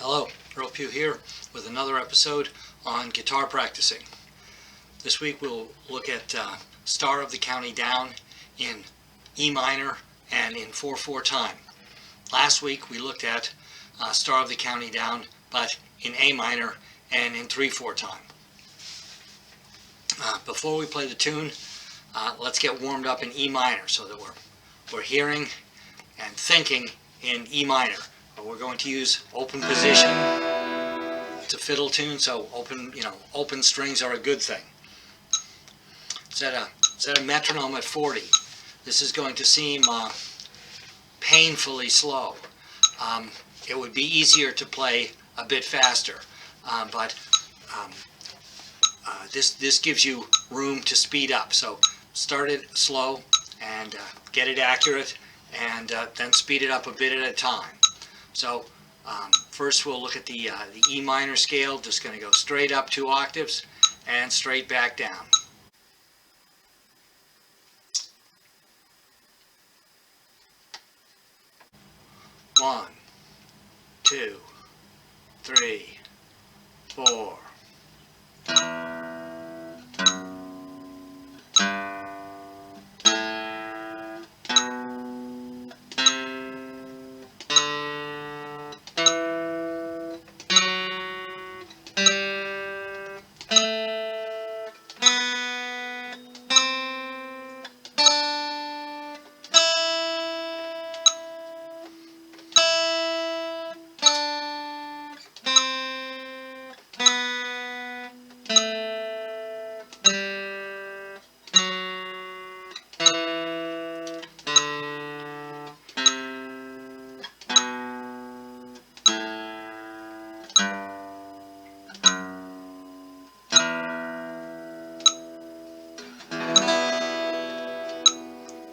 Hello, Earl Pugh here with another episode on guitar practicing. This week we'll look at Star of the County Down in E minor and in 4/4 time. Last week we looked at Star of the County Down but in A minor and in 3/4 time. Before we play the tune, let's get warmed up in E minor so that we're hearing and thinking in E minor. We're going to use open position. It's a fiddle tune, so open strings are a good thing. Set a metronome at 40. This is going to seem painfully slow. It would be easier to play a bit faster, but this gives you room to speed up. So start it slow and get it accurate, and then speed it up a bit at a time. So first we'll look at the E minor scale. Just going to go straight up 2 octaves and straight back down. One, 2, 3, 4.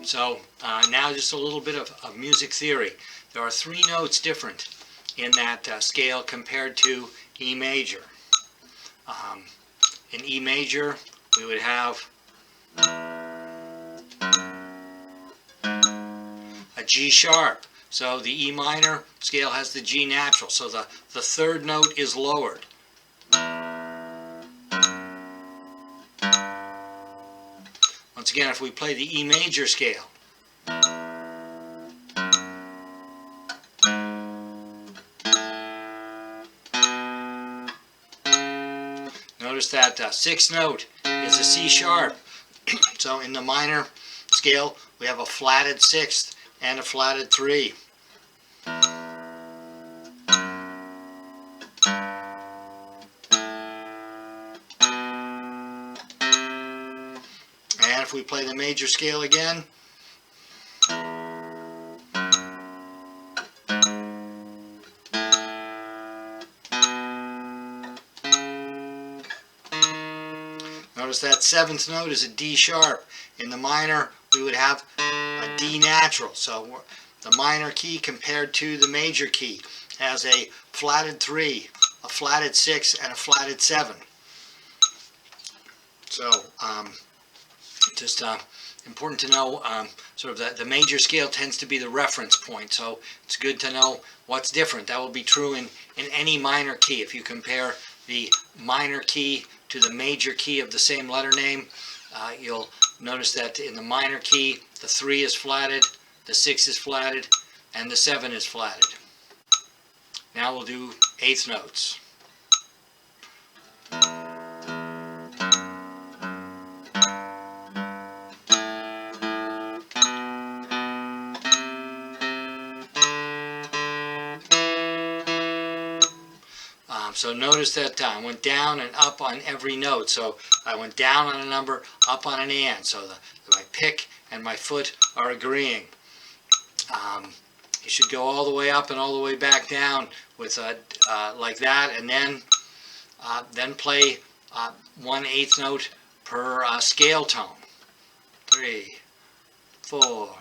So now just a little bit of music theory. There are 3 notes different in that scale compared to E major. In E major we would have a G sharp. So the E minor scale has the G natural, so the 3rd note is lowered. Once again, if we play the E major scale, notice that 6th note is a C sharp. So in the minor scale, we have a flatted 6th and a flatted 3. And if we play the major scale again, notice that 7th note is a D sharp. In the minor, we would have a D natural. So the minor key compared to the major key has a flatted 3, a flatted 6, and a flatted 7. So just important to know, sort of the major scale tends to be the reference point. So it's good to know what's different. That will be true in any minor key. If you compare the minor key to the major key of the same letter name, you'll notice that in the minor key, the 3 is flatted, the 6 is flatted, and the 7 is flatted. Now we'll do 8th notes. So notice that I went down and up on every note. So I went down on a number, up on an and. So my pick and my foot are agreeing. You should go all the way up and all the way back down with like that, and then play 1/8 note per scale tone. 3, 4.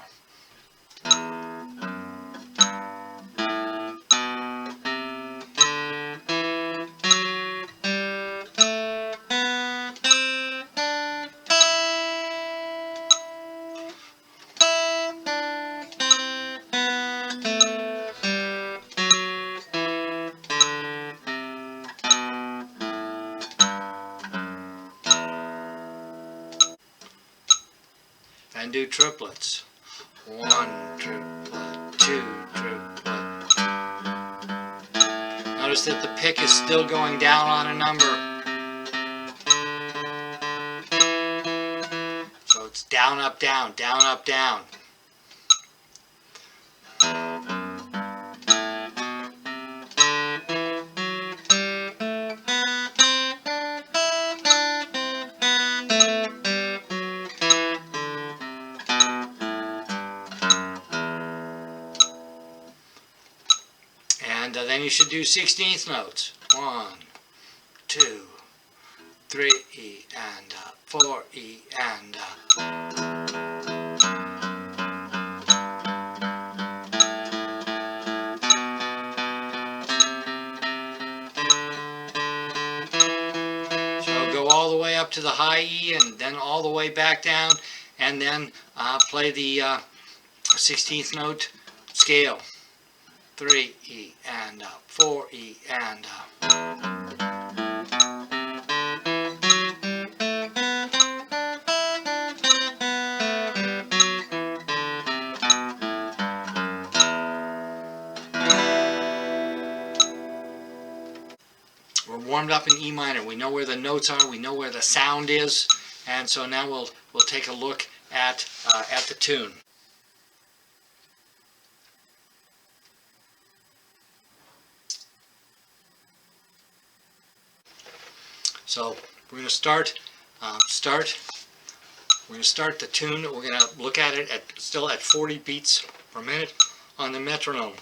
triplets. 1 triplet, 2 triplet. Notice that the pick is still going down on a number. So it's down, up, down, down, up, down. And then you should do 16th notes. 1, 2, 3, E, and 4, E, and so go all the way up to the high E and then all the way back down, and then play the 16th note scale. 3 E and 4 E and we're warmed up in E minor. We know where the notes are. We know where the sound is, and so now we'll take a look at the tune. So we're going to start the tune. We're going to look at it still at 40 beats per minute on the metronome.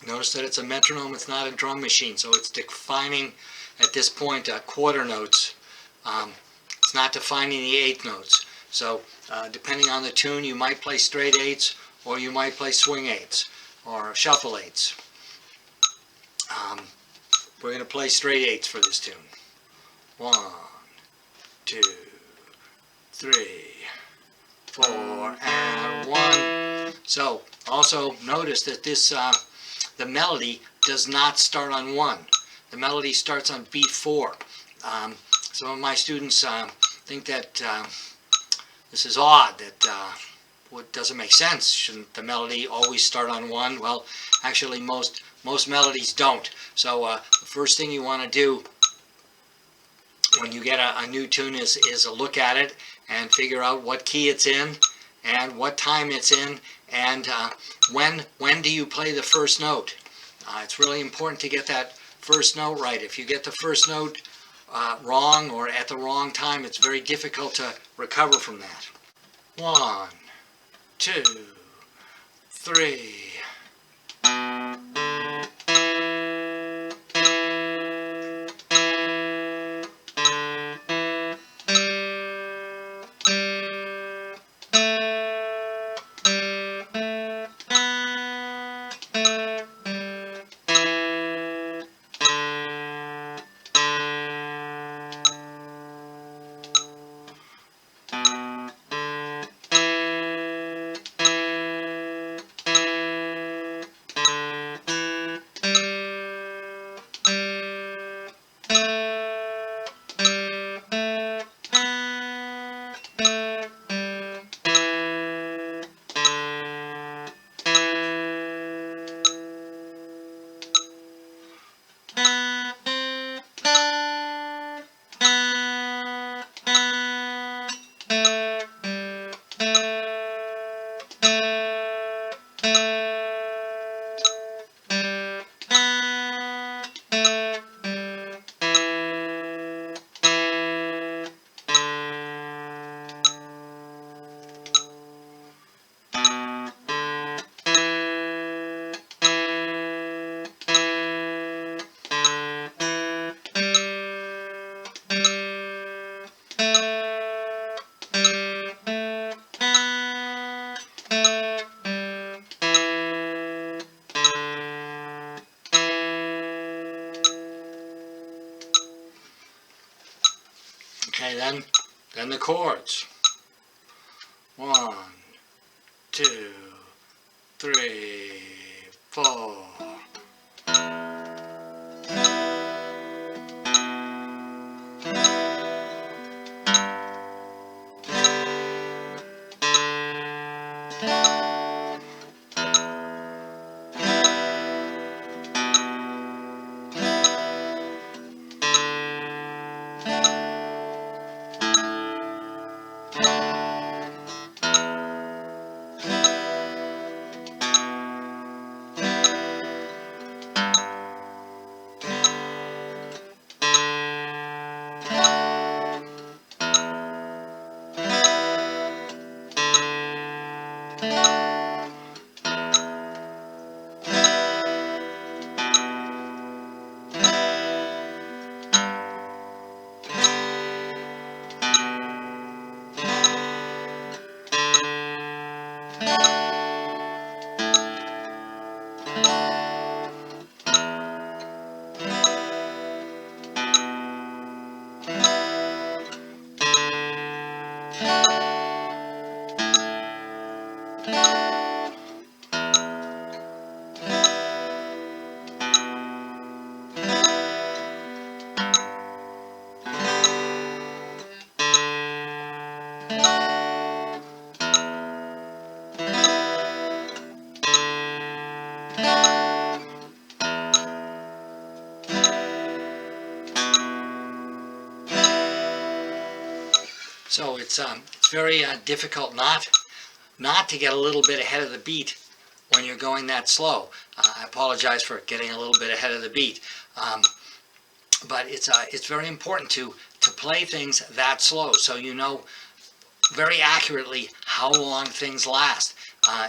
Notice that it's a metronome, it's not a drum machine, so it's defining at this point quarter notes. It's not defining the eighth notes. So depending on the tune, you might play straight eights, or you might play swing eights, or shuffle eights. We're going to play straight eights for this tune. 1, 2, 3, 4, and 1. So also notice that this the melody does not start on 1. The melody starts on beat 4. Some of my students think that this is odd, that what doesn't make sense. Shouldn't the melody always start on 1? Well, actually most melodies don't. So the first thing you want to do when you get a new tune is look at it and figure out what key it's in and what time it's in, and when do you play the first note. It's really important to get that first note right. If you get the first note wrong or at the wrong time, it's very difficult to recover from that. 1, 2, 3. Okay, then the chords. 1, 2, 3, 4. So it's very difficult not to get a little bit ahead of the beat when you're going that slow. I apologize for getting a little bit ahead of the beat, but it's very important to play things that slow, so you know very accurately how long things last.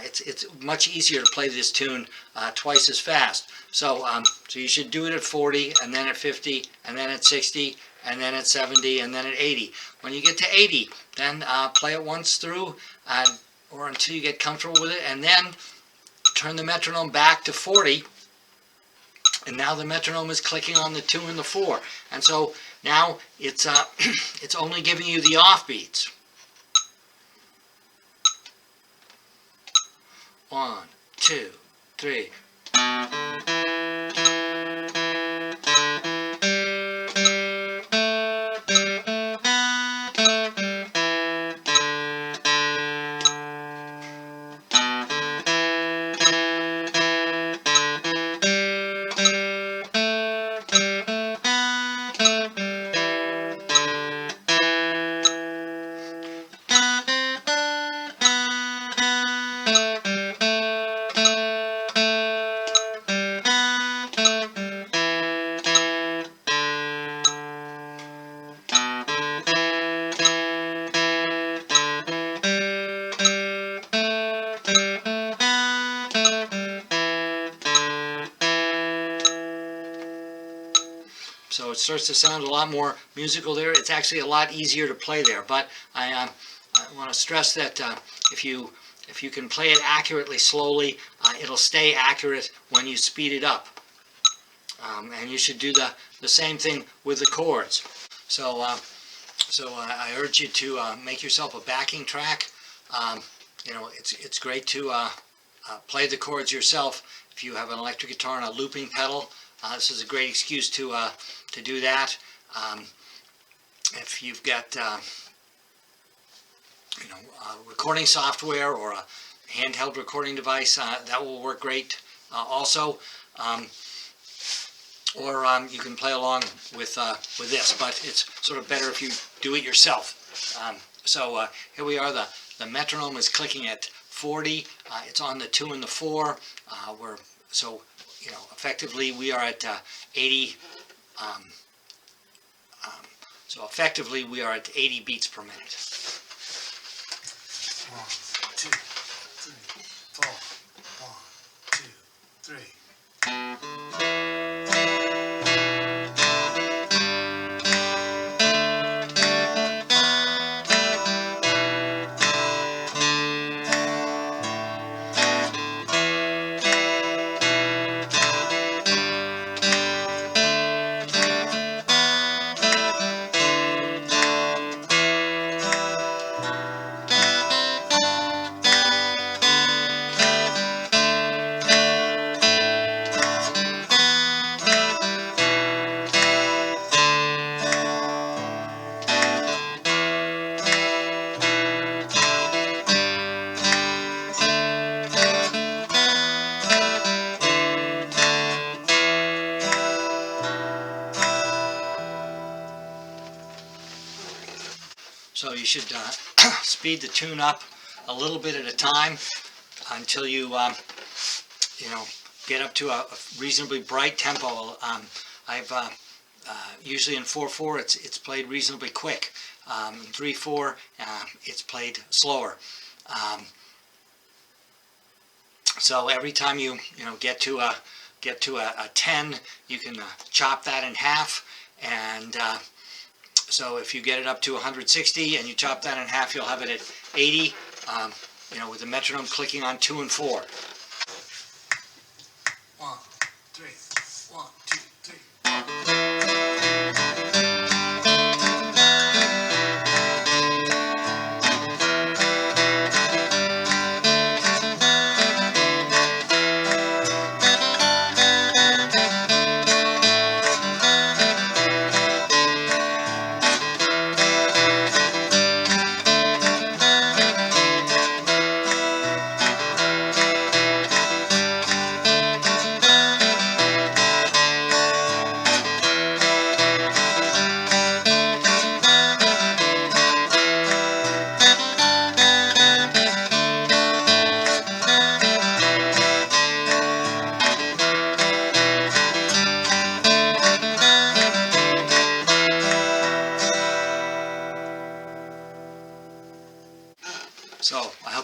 It's much easier to play this tune twice as fast. So you should do it at 40, and then at 50, and then at 60, and then at 70, and then at 80. When you get to 80, then play it once through, or until you get comfortable with it, and then turn the metronome back to 40, and now the metronome is clicking on the 2 and the 4. And so now it's it's only giving you the offbeats. 1, 2, 3. So it starts to sound a lot more musical there. It's actually a lot easier to play there, but I want to stress that if you can play it accurately slowly, it'll stay accurate when you speed it up. And you should do the same thing with the chords. So I urge you to make yourself a backing track. You know, it's great to play the chords yourself. If you have an electric guitar and a looping pedal, this is a great excuse to do that. If you've got you know, recording software or a handheld recording device, that will work great also. Or you can play along with this, but it's sort of better if you do it yourself. So here we are. The metronome is clicking at 40. It's on the 2 and the 4. So you know, effectively we are at 80. So effectively we are at 80 beats per minute. 1, 2, 3, 4. 1, 2, 3. So you should speed the tune up a little bit at a time until you you know, get up to a reasonably bright tempo. I've usually in 4/4 it's played reasonably quick. In 3/4 it's played slower. So every time you get to a 10, you can chop that in half, and so if you get it up to 160 and you chop that in half, you'll have it at 80, you know, with the metronome clicking on 2 and 4. 1, 3, 1, 2, 3.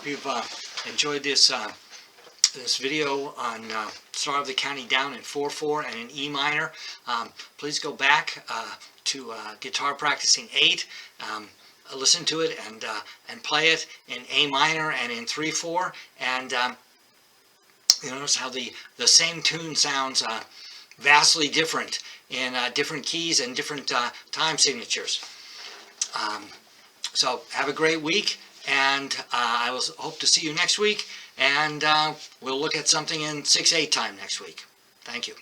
you've enjoyed this this video on Star of the County Down in 4/4 and in E minor. Please go back to Guitar Practicing 8. Listen to it and play it in A minor and in 3/4, and you notice how the same tune sounds vastly different in different keys and different time signatures. So have a great week, and I will hope to see you next week, and we'll look at something in 6/8 time next week. Thank you.